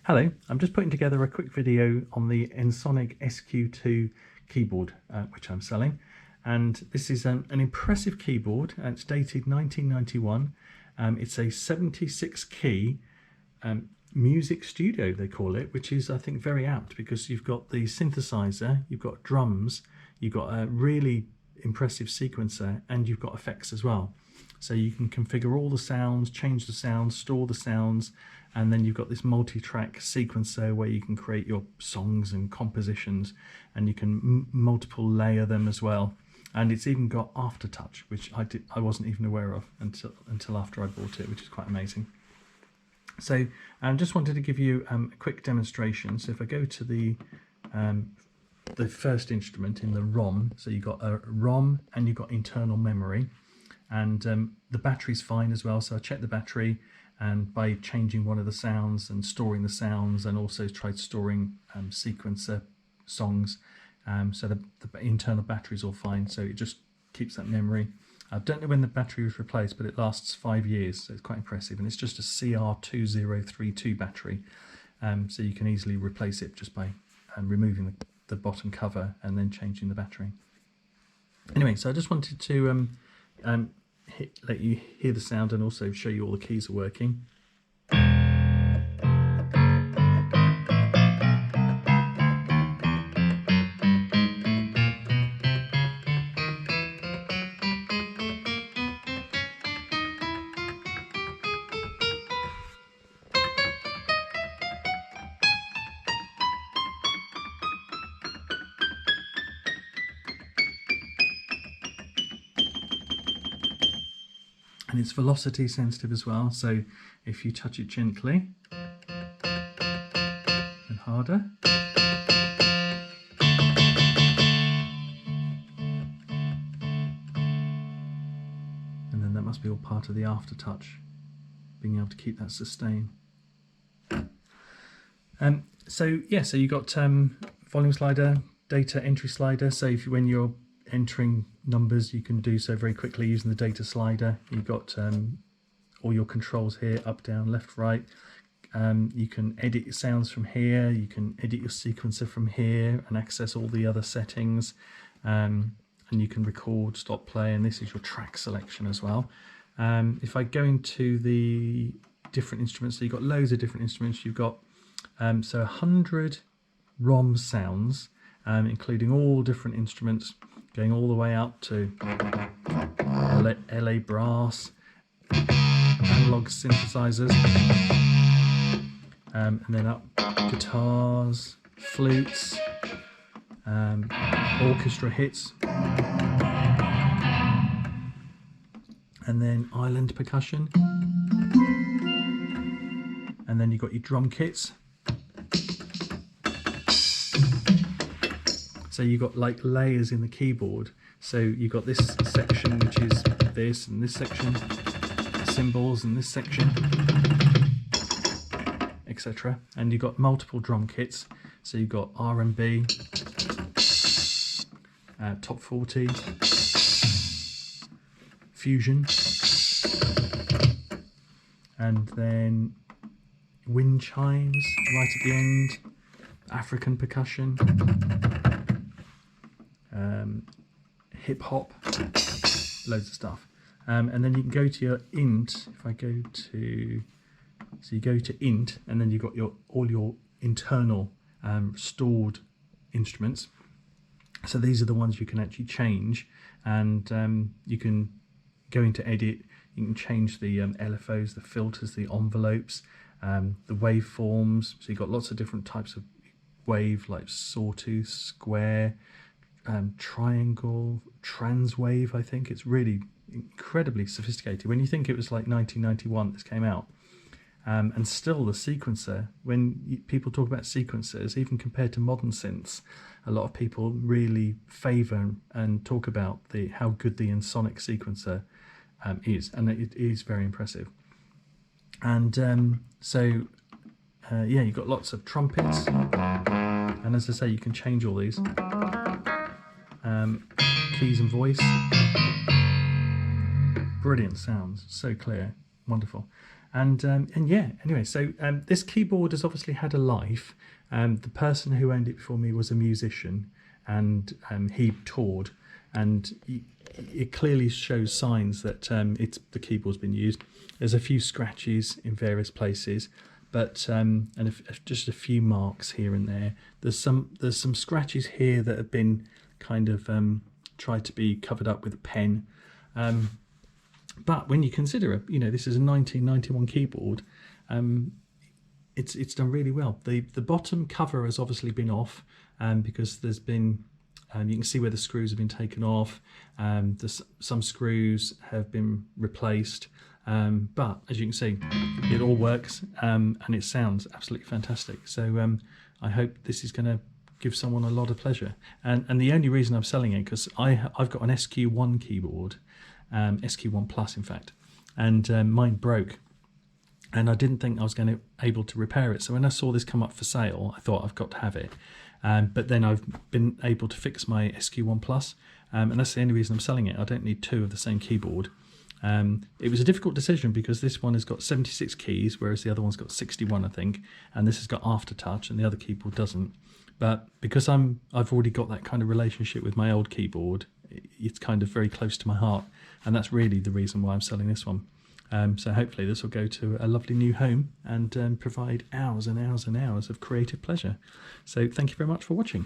Hello, I'm just putting together a quick video on the Ensoniq SQ2 keyboard which I'm selling, and this is an impressive keyboard. It's dated 1991. It's a 76 key music studio, they call it, which is I think very apt because you've got the synthesizer, you've got drums, you've got a really impressive sequencer, and you've got effects as well. So you can configure all the sounds, change the sounds, store the sounds, and then you've got this multi-track sequencer where you can create your songs and compositions, and you can multiple layer them as well. And it's even got aftertouch, which I wasn't even aware of until after I bought it, which is quite amazing. So I just wanted to give you a quick demonstration. So if I go to the first instrument in the ROM, so you've got a ROM and you've got internal memory, and the battery's fine as well. So I checked the battery, and by changing one of the sounds and storing the sounds, and also tried storing sequencer songs, so the internal battery's all fine, so it just keeps that memory. I don't know when the battery was replaced, but it lasts 5 years, so it's quite impressive, and it's just a CR2032 battery, so you can easily replace it just by removing the bottom cover and then changing the battery. Anyway, so I just wanted to let you hear the sound and also show you all the keys are working. And it's velocity sensitive as well, so if you touch it gently and harder, and then that must be all part of the aftertouch, being able to keep that sustain. So you've got volume slider, data entry slider, so when you're entering numbers you can do so very quickly using the data slider. You've got all your controls here, up, down, left, right. You can edit your sounds from here, you can edit your sequencer from here and access all the other settings, and you can record, stop, play, and this is your track selection as well. If I go into the different instruments, so you've got loads of different instruments. You've got 100 ROM sounds, including all different instruments, going all the way up to LA brass, analog synthesizers, and then up guitars, flutes, orchestra hits, and then island percussion, and then you've got your drum kits. So you've got like layers in the keyboard. So you've got this section which is this, and this section, cymbals, and this section, etc. And you've got multiple drum kits. So you've got R&B, top 40, fusion, and then wind chimes right at the end, African percussion, hip hop, loads of stuff, and then you can go to your int. If I go to, so you go to int, and then you've got all your internal stored instruments. So these are the ones you can actually change, and you can go into edit. You can change the LFOs, the filters, the envelopes, the waveforms. So you've got lots of different types of wave, like sawtooth, square, triangle, transwave. I think it's really incredibly sophisticated. When you think it was like 1991 this came out, and still the sequencer, when people talk about sequencers, even compared to modern synths, a lot of people really favour and talk about how good the Ensoniq sequencer is, and it is very impressive. And yeah, you've got lots of trumpets, and as I say, you can change all these. Keys and voice, brilliant sounds, so clear, wonderful. And yeah, anyway, so this keyboard has obviously had a life. The person who owned it before me was a musician, and he toured, and it clearly shows signs that the keyboard's been used. There's a few scratches in various places, but just a few marks here and there. There's some scratches here that have been kind of tried to be covered up with a pen. But when you consider it, this is a 1991 keyboard. It's done really well. The bottom cover has obviously been off because there's been you can see where the screws have been taken off. Some screws have been replaced, but as you can see, it all works and it sounds absolutely fantastic. So I hope this is going to give someone a lot of pleasure. And the only reason I'm selling it because I've got an SQ1 keyboard, SQ1 Plus in fact, and mine broke. And I didn't think I was going to able to repair it. So when I saw this come up for sale, I thought I've got to have it. But then I've been able to fix my SQ1 Plus, and that's the only reason I'm selling it. I don't need two of the same keyboard. It was a difficult decision because this one has got 76 keys, whereas the other one's got 61, I think. And this has got aftertouch, and the other keyboard doesn't. But because I've already got that kind of relationship with my old keyboard, it's kind of very close to my heart, and that's really the reason why I'm selling this one. So hopefully this will go to a lovely new home and provide hours and hours and hours of creative pleasure. So thank you very much for watching.